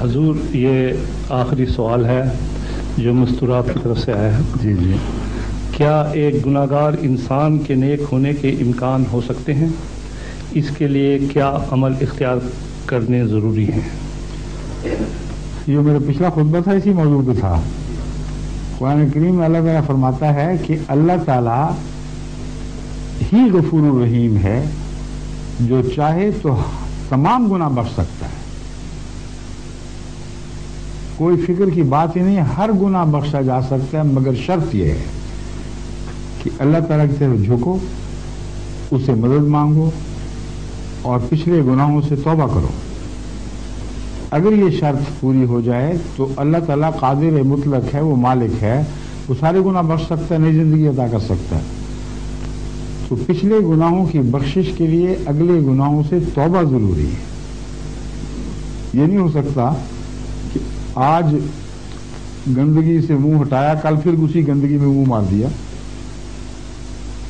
حضور یہ آخری سوال ہے جو مستورات کی طرف سے آیا ہے. جی جی. کیا ایک گناہگار انسان کے نیک ہونے کے امکان ہو سکتے ہیں؟ اس کے لیے کیا عمل اختیار کرنے ضروری ہیں؟ یہ میرا پچھلا خطبہ تھا، اسی موضوع پہ تھا. قرآن کریم میں اللہ تعالیٰ فرماتا ہے کہ اللہ تعالیٰ ہی غفور الرحیم ہے، جو چاہے تو تمام گناہ بخش سکتا ہے. کوئی فکر کی بات ہی نہیں، ہر گناہ بخشا جا سکتا ہے، مگر شرط یہ ہے کہ اللہ تعالیٰ کی طرف جھکو، اس سے مدد مانگو اور پچھلے گناہوں سے توبہ کرو. اگر یہ شرط پوری ہو جائے تو اللہ تعالیٰ قادر مطلق ہے، وہ مالک ہے، وہ سارے گناہ بخش سکتا ہے، نئی زندگی عطا کر سکتا ہے. تو پچھلے گناہوں کی بخشش کے لیے اگلے گناہوں سے توبہ ضروری ہے. یہ نہیں ہو سکتا کہ آج گندگی سے منہ ہٹایا، کل پھر اسی گندگی میں منہ مار دیا،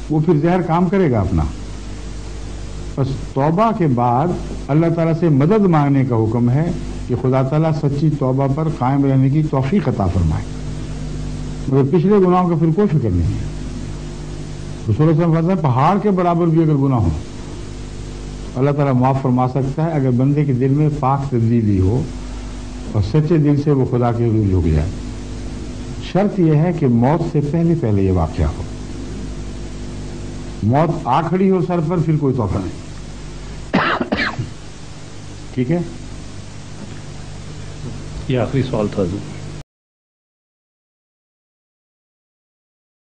وہ پھر زہر کام کرے گا اپنا. بس توبہ کے بعد اللہ تعالیٰ سے مدد مانگنے کا حکم ہے کہ خدا تعالیٰ سچی توبہ پر قائم رہنے کی توفیق عطا فرمائے. مگر پچھلے گناہوں کا پھر کوئی فکر نہیں ہے. رسول اللہ صلی اللہ علیہ وسلم فرماتے ہیں پہاڑ کے برابر بھی اگر گناہ ہو اللہ تعالیٰ معاف فرما سکتا ہے، اگر بندے کے دل میں پاک تبدیلی ہو اور سچے دل سے وہ خدا کے حضور جھک جائے. شرط یہ ہے کہ موت سے پہلے پہلے یہ واقعہ ہو. موت آ کھڑی ہو سر پر، پھر کوئی توفہ نہیں. ٹھیک ہے، یہ آخری سوال تھا.